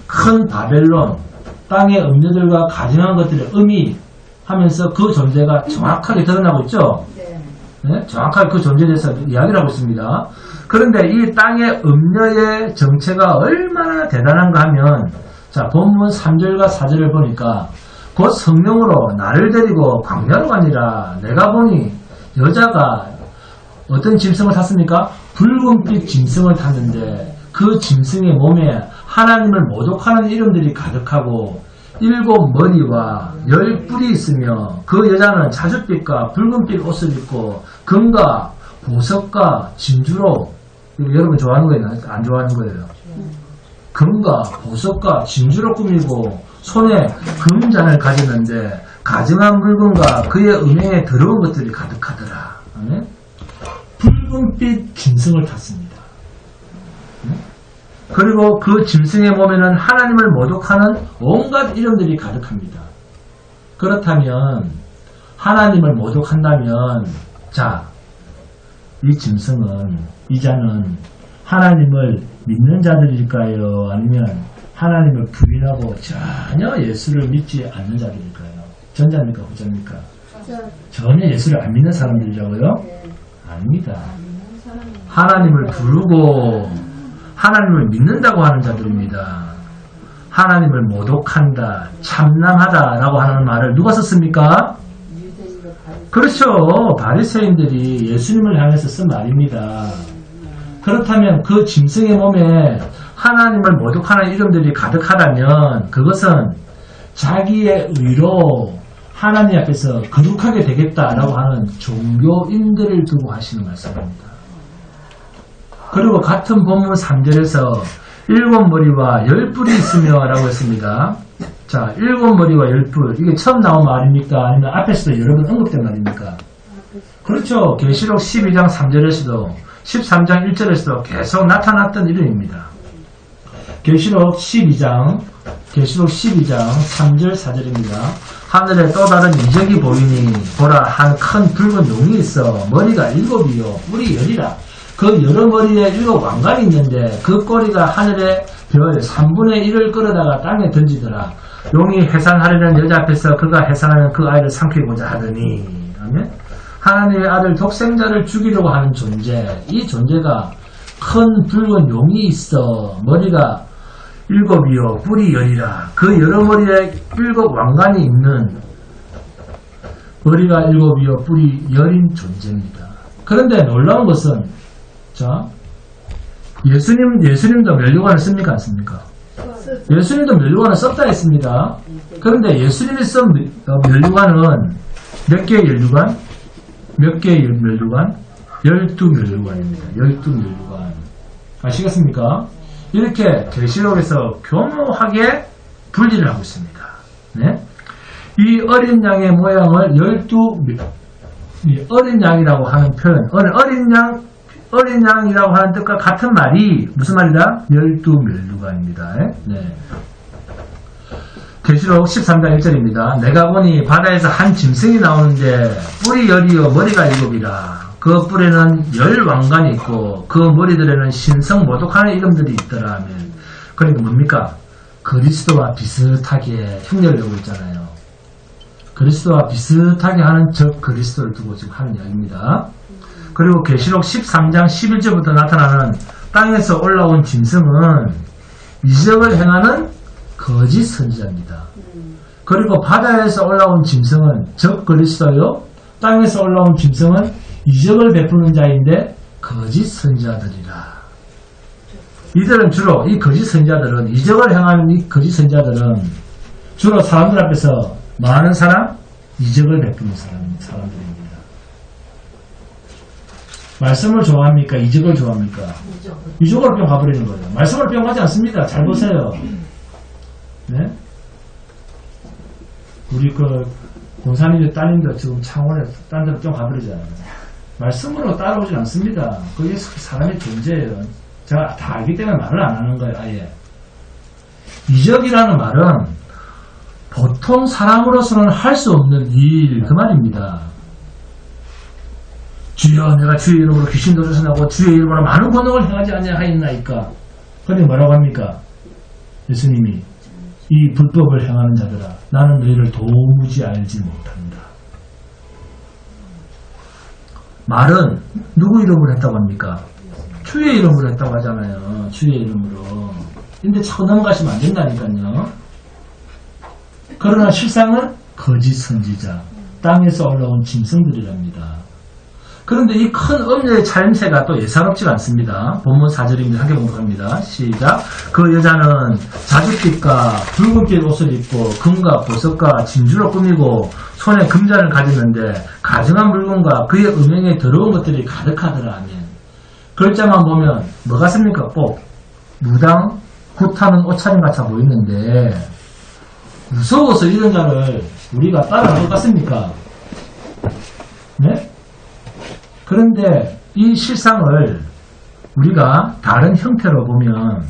큰 바벨론, 땅의 음녀들과 가증한 것들의 의미 하면서 그 존재가 정확하게 드러나고 있죠. 네? 정확하게 그 존재에 대해서 이야기를 하고 있습니다. 그런데 이 땅의 음녀의 정체가 얼마나 대단한가 하면, 자, 본문 3절과 4절을 보니까, 곧 성령으로 나를 데리고 광야로 가니라. 내가 보니 여자가 어떤 짐승을 탔습니까? 붉은빛 짐승을 탔는데, 그 짐승의 몸에 하나님을 모독하는 이름들이 가득하고 7 머리와 10 뿔이 있으며, 그 여자는 자줏빛과 붉은빛 옷을 입고 금과 보석과 진주로, 여러분 좋아하는 거예요? 안 좋아하는 거예요? 금과 보석과 진주로 꾸미고 손에 금잔을 가졌는데, 가증한 물건과 그의 은행에 더러운 것들이 가득하더라. 네? 붉은빛 짐승을 탔습니다. 네? 그리고 그 짐승의 몸에는 하나님을 모독하는 온갖 이름들이 가득합니다. 그렇다면 하나님을 모독한다면, 자, 이 짐승은, 이 자는 하나님을 믿는 자들일까요? 아니면 하나님을 부인하고 전혀 예수를 믿지 않는 자들일까요? 전자입니까? 후자입니까? 전혀 예수를 안 믿는 사람들이라고요? 아닙니다. 하나님을 부르고 하나님을 믿는다고 하는 자들입니다. 하나님을 모독한다, 참남하다라고 하는 말을 누가 썼습니까? 그렇죠. 바리새인들이 예수님을 향해서 쓴 말입니다. 그렇다면 그 짐승의 몸에 하나님을 모독하는 이름들이 가득하다면, 그것은 자기의 의로 하나님 앞에서 거룩하게 되겠다라고 하는 종교인들을 두고 하시는 말씀입니다. 그리고 같은 본문 3절에서 7 머리와 10 뿔이 있으며 라고 했습니다. 자, 7 머리와 10 뿔, 이게 처음 나온 말입니까? 아니면 앞에서도 여러 번 언급된 말입니까? 그렇죠. 계시록 12장 3절에서도 13장 1절에서도 계속 나타났던 이름입니다. 계시록 12장 3절 4절입니다. 하늘에 또 다른 이적이 보이니 보라, 한 큰 붉은 용이 있어 머리가 7이요 뿔이 10이라. 그 여러 머리에 7 왕관이 있는데, 그 꼬리가 하늘의 별 3분의 1을 끌어다가 땅에 던지더라. 용이 해산하려는 여자 앞에서 그가 해산하는 그 아이를 삼키고자 하더니, 아멘. 하나님의 아들 독생자를 죽이려고 하는 존재, 이 존재가 큰 붉은 용이 있어 머리가 일곱이요 뿔이 열이라. 그 여러 머리에 일곱 왕관이 있는 머리가 일곱이요 뿔이 열인 존재입니다. 그런데 놀라운 것은 자 예수님도 면류관을 씁니까 안 씁니까? 예수님도 면류관을 썼다 했습니다. 그런데 예수님이 쓴 면류관은 몇 개의 면류관? 몇 개의 면류관? 12면류관입니다. 12면류관. 아시겠습니까? 이렇게 계시록에서 교묘하게 분리를 하고 있습니다. 네? 이 어린 양의 모양을 이 어린 양이라고 하는 표현, 어린 양이라고 하는 뜻과 같은 말이 무슨 말이다? 12면류관입니다. 네. 계시록 13장 1절입니다. 내가 보니 바다에서 한 짐승이 나오는데 뿔이 열이요 머리가 일곱이라. 그 뿔에는 열 왕관이 있고 그 머리들에는 신성 모독하는 이름들이 있더라 하면, 그러니까 뭡니까? 그리스도와 비슷하게 흉내를 내고 있잖아요. 그리스도와 비슷하게 하는 적 그리스도를 두고 지금 하는 이야기입니다. 그리고 계시록 13장 11절부터 나타나는 땅에서 올라온 짐승은 이적을 행하는 거짓 선지자입니다. 그리고 바다에서 올라온 짐승은 적 그리스도요, 땅에서 올라온 짐승은 이적을 베푸는 자인데 거짓 선지자들이라. 이들은 주로 이 거짓 선지자들은 이적을 행하는 이 거짓 선지자들은 주로 사람들 앞에서 많은 사람, 이적을 베푸는 사람들입니다. 말씀을 좋아합니까? 이적을 좋아합니까? 이적으로 뿅 가버리는 거예요. 말씀을 뿅 가지 않습니다. 잘 보세요. 네? 우리 권사님들 따님들 지금 창원에 딴 데로 뿅 가버리잖아요. 말씀으로 따라오지 않습니다. 그게 사람의 존재예요. 제가 다 알기 때문에 말을 안 하는 거예요. 아예. 이적이라는 말은 보통 사람으로서는 할 수 없는 일, 그 말입니다. 주여 내가 주의 이름으로 귀신도 쫓아내고 주의 이름으로 많은 권능을 행하지 아니하였나이까. 그런데 뭐라고 합니까? 예수님이 이 불법을 행하는 자들아 나는 너희를 도무지 알지 못한다. 말은 누구 이름으로 했다고 합니까? 주의 이름으로 했다고 하잖아요. 주의 이름으로. 근데 자꾸 넘어가시면 안 된다니까요. 그러나 실상은 거짓 선지자, 땅에서 올라온 짐승들이랍니다. 그런데 이 큰 음녀의 차림새가 또 예사롭지가 않습니다. 본문 4절입니다. 함께 봉독합니다. 시작. 그 여자는 자줏빛과 붉은빛 옷을 입고 금과 보석과 진주로 꾸미고 손에 금잔을 가졌는데 가증한 물건과 그의 음행에 더러운 것들이 가득하더라 하면, 글자만 보면 뭐 같습니까? 꼭 무당 굿하는 옷차림 같아 보이는데 무서워서 이런 자를 우리가 따라갈 것 같습니까? 네? 그런데 이 실상을 우리가 다른 형태로 보면,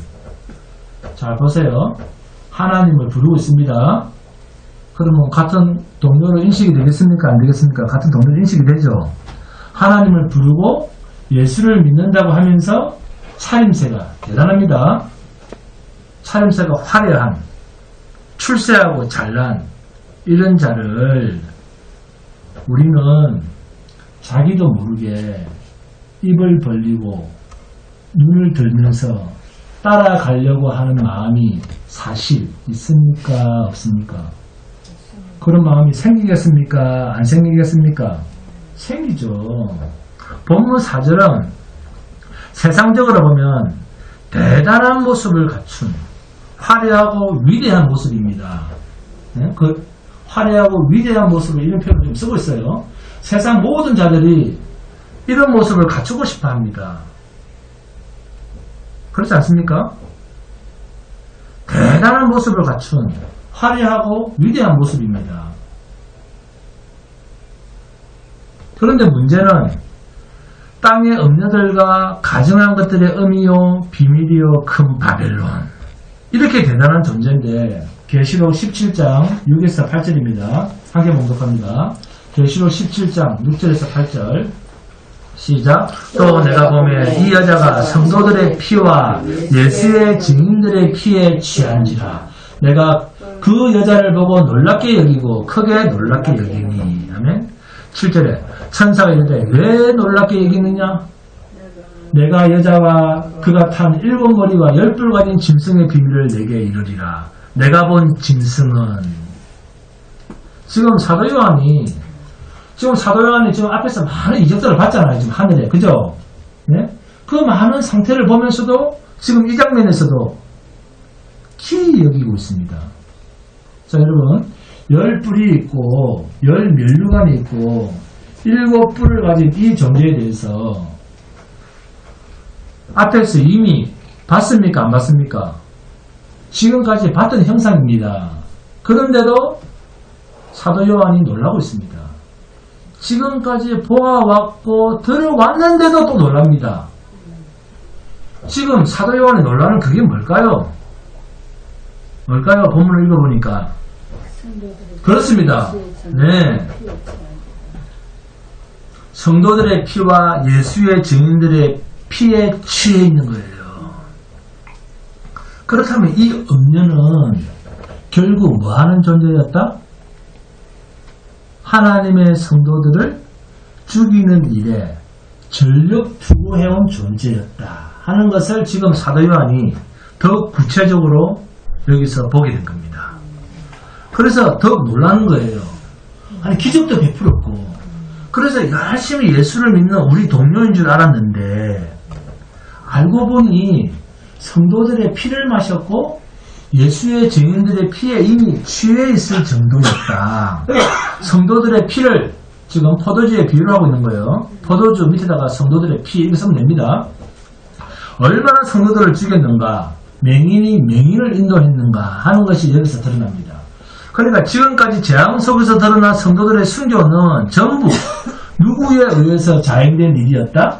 잘 보세요. 하나님을 부르고 있습니다. 그러면 같은 동료로 인식이 되겠습니까? 안 되겠습니까? 같은 동료로 인식이 되죠. 하나님을 부르고 예수를 믿는다고 하면서 차림새가 대단합니다. 차림새가 화려한, 출세하고 잘난 이런 자를 우리는 자기도 모르게 입을 벌리고 눈을 들면서 따라가려고 하는 마음이 사실 있습니까? 없습니까? 그런 마음이 생기겠습니까? 안 생기겠습니까? 생기죠. 본문 4절은 세상적으로 보면 대단한 모습을 갖춘 화려하고 위대한 모습입니다. 네? 그 화려하고 위대한 모습을 이런 표현을 좀 쓰고 있어요. 세상 모든 자들이 이런 모습을 갖추고 싶어 합니다. 그렇지 않습니까? 대단한 모습을 갖춘 화려하고 위대한 모습입니다. 그런데 문제는 땅의 음녀들과 가증한 것들의 음이요 비밀이요 큰 바벨론, 이렇게 대단한 존재인데, 계시록 17장 6에서 8절입니다. 함께 봉독합니다. 계시록 17장 6절에서 8절 시작. 또 내가 보면 이 여자가 성도들의 피와 예수의 증인들의 피에 취한지라. 내가 그 여자를 보고 놀랍게 여기고 크게 놀랍게 여기니. 아멘. 7절에 천사가 이르되 왜 놀랍게 여기느냐? 내가 여자와 그가 탄 7머리와 10뿔 가진 짐승의 비밀을 내게 이르리라. 내가 본 짐승은 지금 사도 요한이 지금 앞에서 많은 이적들을 봤잖아요. 지금 하늘에. 그죠? 네? 그 많은 상태를 보면서도 지금 이 장면에서도 키 여기고 있습니다. 자, 여러분. 10뿔이 있고 10면류관이 있고 7뿔을 가진 이 존재에 대해서 앞에서 이미 봤습니까? 안 봤습니까? 지금까지 봤던 형상입니다. 그런데도 사도 요한이 놀라고 있습니다. 지금까지 보아왔고 들어왔는데도 또 놀랍니다. 지금 사도 요한이 놀라는 그게 뭘까요? 뭘까요? 본문을 읽어보니까 그렇습니다. 네. 성도들의 피와 예수의 증인들의 피에 취해 있는 거예요. 그렇다면 이 음료는 결국 뭐 하는 존재였다? 하나님의 성도들을 죽이는 일에 전력 투구해온 존재였다 하는 것을 지금 사도 요한이 더 구체적으로 여기서 보게 된 겁니다. 그래서 더 놀라는 거예요. 아니 기적도 베풀었고 그래서 열심히 예수를 믿는 우리 동료인 줄 알았는데 알고 보니 성도들의 피를 마셨고 예수의 증인들의 피에 이미 취해 있을 정도였다. 성도들의 피를 지금 포도주에 비유를 하고 있는 거예요. 포도주 밑에다가 성도들의 피 이렇게 쓰면 됩니다. 얼마나 성도들을 죽였는가, 맹인이 맹인을 인도했는가 하는 것이 여기서 드러납니다. 그러니까 지금까지 재앙 속에서 드러난 성도들의 순교는 전부 누구에 의해서 자행된 일이었다?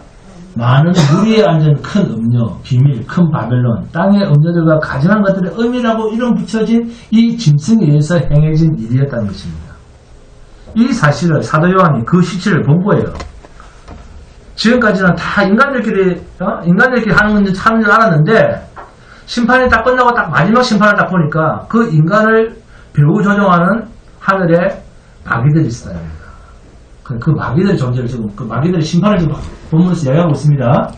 많은 무리에 앉은 큰 음료, 비밀, 큰 바벨론, 땅의 음료들과 가증한 것들의 의미라고 이름 붙여진 이 짐승에 의해서 행해진 일이었다는 것입니다. 이 사실을 사도 요한이 그 시체를 본 거예요. 지금까지는 다 인간들끼리 하는 줄 알았는데 심판이 딱 끝나고 딱 마지막 심판을 딱 보니까 그 인간을 배후 조종하는 하늘에 마귀들이 있어요. 그 마귀들의 존재를 지금 그 마귀들의 심판을 지금 본문에서 이야기하고 있습니다.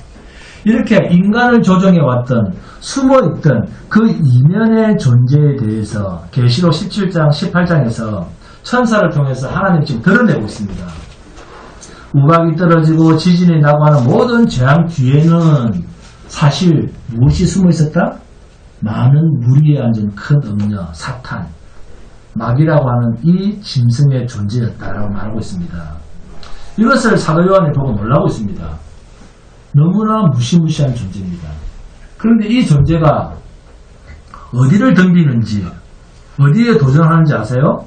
이렇게 인간을 조정해왔던 숨어있던 그 이면의 존재에 대해서 계시록 17장 18장에서 천사를 통해서 하나님 지금 드러내고 있습니다. 우박이 떨어지고 지진이 나고 하는 모든 재앙 뒤에는 사실 무엇이 숨어있었다? 많은 무리에 앉은 큰 음녀, 사탄, 마귀라고 하는 이 짐승의 존재였다라고 말하고 있습니다. 이것을 사도 요한이 보고 놀라고 있습니다. 너무나 무시무시한 존재입니다. 그런데 이 존재가 어디를 덤비는지 어디에 도전하는지 아세요?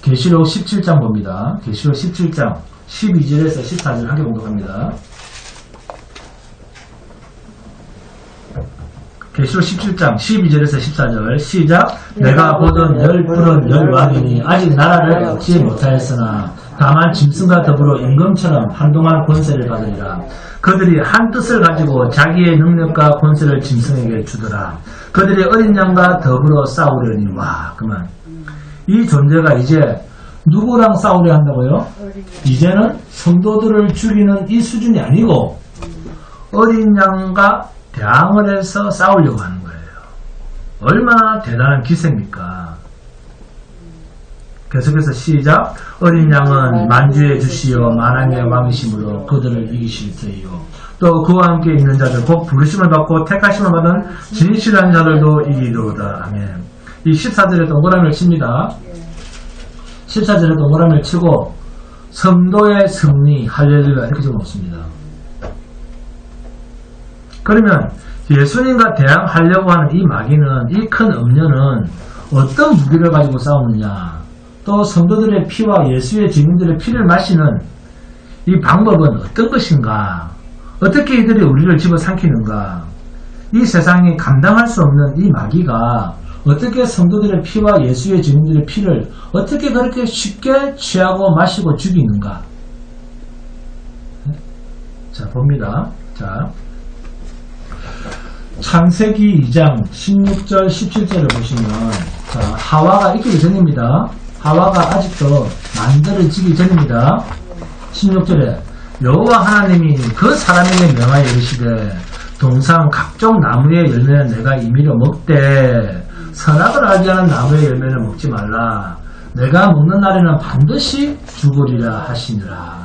계시록 17장 봅니다. 계시록 17장 12절에서 14절 함께 공독합니다. 계시록 17장 12절에서 14절 시작. 내가 보던 10푸른 10왕이니 아직 나라를 얻지 못하였으나 다만 짐승과 더불어 임금처럼 한동안 권세를 받으리라. 그들이 한 뜻을 가지고 자기의 능력과 권세를 짐승에게 주더라. 그들이 어린 양과 더불어 싸우려니. 와, 그만. 이 존재가 이제 누구랑 싸우려 한다고요? 이제는 성도들을 죽이는 이 수준이 아니고 어린 양과 대항을 해서 싸우려고 하는 거예요. 얼마나 대단한 기세입니까? 계속해서 시작. 어린 양은 만주의 주시요 만왕의 왕이심으로 그들을 이기실 터이요. 또 그와 함께 있는 자들 곧 부르심을 받고 택하심을 받은 진실한 자들도 이기리로다. 아멘. 이 14절에 동그라미를 칩니다. 14절에 동그라미를 치고 성도의 승리 할렐루야 이렇게 적어놓습니다. 그러면 예수님과 대항하려고 하는 이 마귀는, 이 큰 음녀는 어떤 무기를 가지고 싸우느냐, 또 성도들의 피와 예수의 증인들의 피를 마시는 이 방법은 어떤 것인가, 어떻게 이들이 우리를 집어삼키는가, 이 세상이 감당할 수 없는 이 마귀가 어떻게 성도들의 피와 예수의 증인들의 피를 어떻게 그렇게 쉽게 취하고 마시고 죽이는가. 자, 봅니다. 자, 창세기 2장 16절 17절을 보시면, 자, 하와가 있기 전입니다. 하와가 아직도 만들어지기 전입니다. 16절에 여호와 하나님이 그 사람에게 명하여 이르시되 동상 각종 나무의 열매는 내가 임의로 먹되 선악을 알게 하는 나무의 열매를 먹지 말라. 내가 먹는 날에는 반드시 죽으리라 하시니라.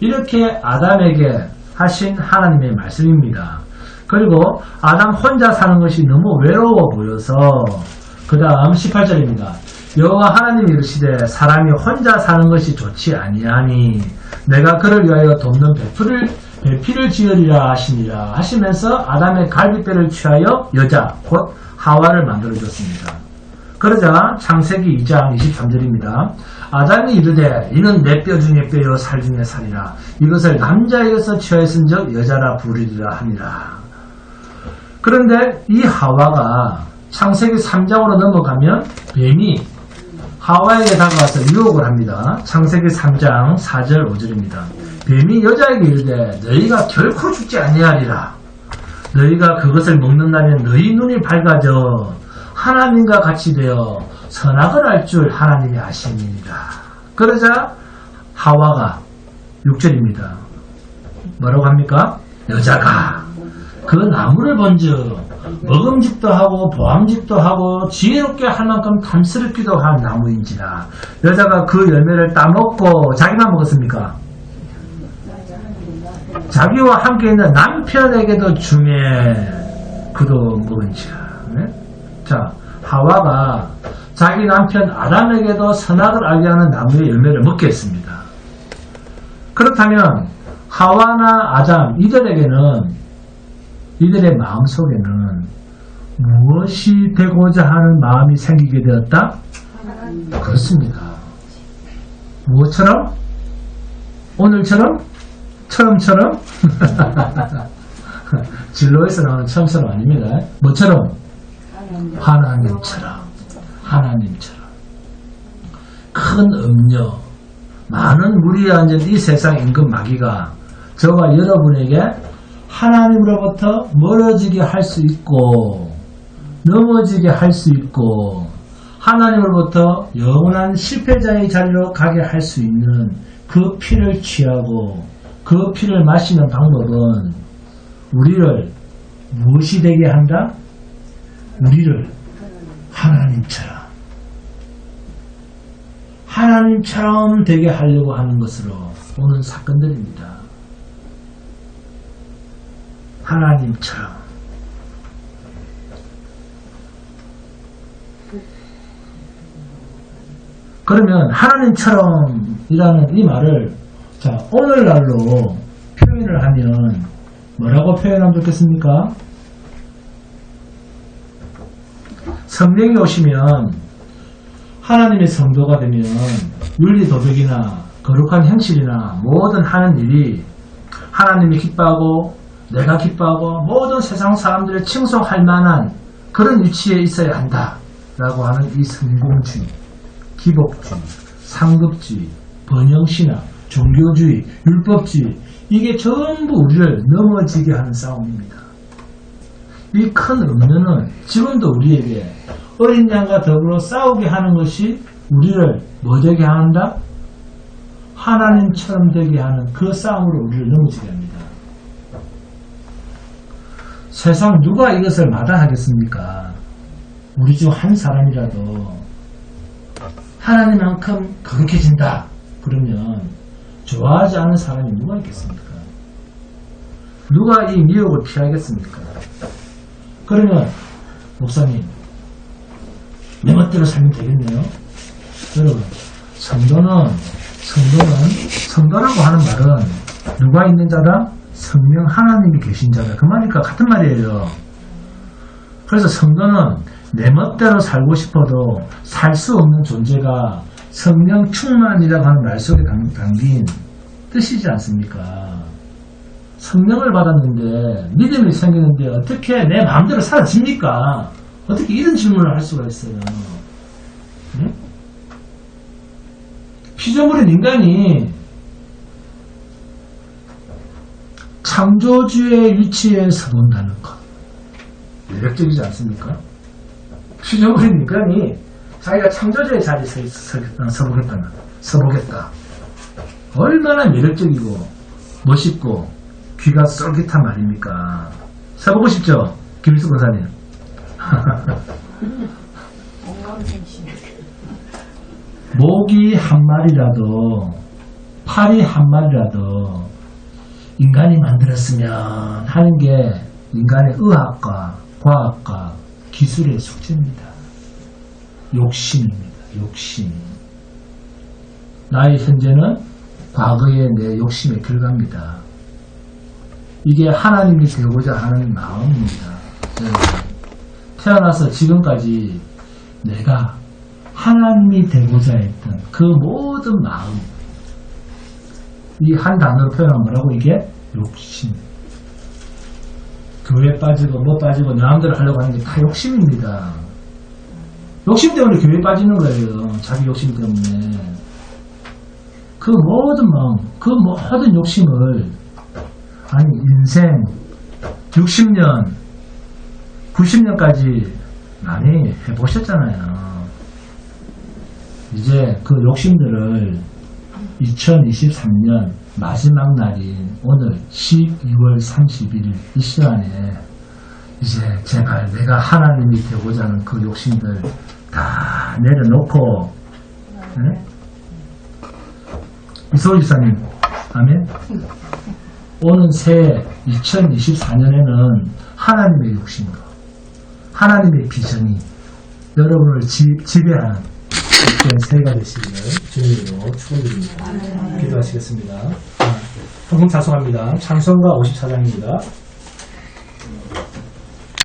이렇게 아담에게 하신 하나님의 말씀입니다. 그리고 아담 혼자 사는 것이 너무 외로워 보여서 그 다음 18절입니다. 여호와 하나님이 이르시되 사람이 혼자 사는 것이 좋지 아니하니 내가 그를 위하여 돕는 배필을 지으리라 하시니라 하시면서 아담의 갈비뼈를 취하여 여자 곧 하와를 만들어줬습니다. 그러자 창세기 2장 23절입니다. 아담이 이르되 이는 내 뼈 중에 뼈요 살 중에 살이라 이것을 남자에게서 취하였은즉 여자라 부르리라 하니라. 그런데 이 하와가 창세기 3장으로 넘어가면 뱀이 하와에게 다가와서 유혹을 합니다. 창세기 3장 4절 5절입니다. 뱀이 여자에게 이르되 너희가 결코 죽지 아니하리라. 너희가 그것을 먹는 날에는 너희 눈이 밝아져 하나님과 같이 되어 선악을 알 줄 하나님이 아시니라. 그러자 하와가 6절입니다. 뭐라고 합니까? 여자가 그 나무를 본즉 먹음직도 하고 보암직도 하고 지혜롭게 할 만큼 탐스럽기도 한 나무인지라. 여자가 그 열매를 따먹고 자기만 먹었습니까? 자기와 함께 있는 남편에게도 주매 그도 먹은지라. 네? 자, 하와가 자기 남편 아담에게도 선악을 알게 하는 나무의 열매를 먹게 했습니다. 그렇다면 하와나 아담 이들의 마음속에는 무엇이 되고자 하는 마음이 생기게 되었다? 그렇습니다. 무엇처럼? 오늘처럼? 처음처럼? 진로에서 나오는 처음처럼 아닙니다. 뭐처럼? 하나님처럼. 큰 음녀, 많은 무리에 앉은 이 세상 임금 마귀가 저와 여러분에게 하나님으로부터 멀어지게 할 수 있고 넘어지게 할 수 있고 하나님으로부터 영원한 실패자의 자리로 가게 할 수 있는 그 피를 취하고 그 피를 마시는 방법은 우리를 무엇이 되게 한다? 우리를 하나님처럼 되게 하려고 하는 것으로 오는 사건들입니다. 하나님처럼. 그러면 하나님처럼이라는 이 말을 자 오늘날로 표현을 하면 뭐라고 표현하면 좋겠습니까? 성령이 오시면 하나님의 성도가 되면 윤리 도덕이나 거룩한 행실이나 모든 하는 일이 하나님이 기뻐하고 내가 기뻐하고 모든 세상 사람들을 칭송할 만한 그런 위치에 있어야 한다라고 하는 이 성공주의, 기복주의, 상급주의, 번영신학, 종교주의, 율법주의 이게 전부 우리를 넘어지게 하는 싸움입니다. 이 큰 음료는 지금도 우리에게 어린 양과 더불어 싸우게 하는 것이 우리를 뭐 되게 한다? 하나님처럼 되게 하는 그 싸움으로 우리를 넘어지게 합니다. 세상 누가 이것을 마다하겠습니까? 우리 중 한 사람이라도 하나님만큼 거룩해진다. 그러면 좋아하지 않은 사람이 누가 있겠습니까? 누가 이 미혹을 피하겠습니까? 그러면 목사님 내 멋대로 살면 되겠네요. 여러분 성도라고 하는 말은 누가 있는 자다? 성령 하나님이 계신 자다. 그 말이니까 같은 말이에요. 그래서 성도는 내 멋대로 살고 싶어도 살 수 없는 존재가 성령 충만이라고 하는 말 속에 담긴 뜻이지 않습니까? 성령을 받았는데 믿음이 생기는데 어떻게 내 마음대로 사라집니까? 어떻게 이런 질문을 할 수가 있어요? 네? 피조물인 인간이 창조주의 위치에 서본다는 것 매력적이지 않습니까? 피조물인 인간이 자기가 창조주의 자리에 서보겠다. 얼마나 매력적이고 멋있고 귀가 쏠깃한 말입니까? 써보고 싶죠? 김일수 권사님. 엉망생심. 모기 한 마리라도 파리 한 마리라도 인간이 만들었으면 하는 게 인간의 의학과 과학과 기술의 숙제입니다. 욕심입니다. 욕심. 나의 현재는 과거의 내 욕심의 결과입니다. 이게 하나님이 되고자 하는 마음입니다. 여러분, 태어나서 지금까지 내가 하나님이 되고자 했던 그 모든 마음, 이 한 단어로 표현하면 뭐라고? 이게 욕심. 교회 빠지고 뭐 빠지고 남대로 하려고 하는 게 다 욕심입니다. 욕심 때문에 교회 빠지는 거예요. 자기 욕심 때문에. 그 모든 마음, 그 모든 욕심을 아니 인생 60년, 90년까지 많이 해보셨잖아요. 이제 그 욕심들을 2023년 마지막 날인 오늘 12월 30일 이 시간에 이제 제발 내가 하나님이 되고자 하는 그 욕심들 다 내려놓고, 네? 이소희 집사님, 아멘. 오는 새해 2024년에는 하나님의 욕심으로, 하나님의 비전이 여러분을 지배하는 그런 새해가 되시기를 주님으로 축원드립니다. 기도하시겠습니다. 헌금 자송합니다. 찬송가 54장입니다.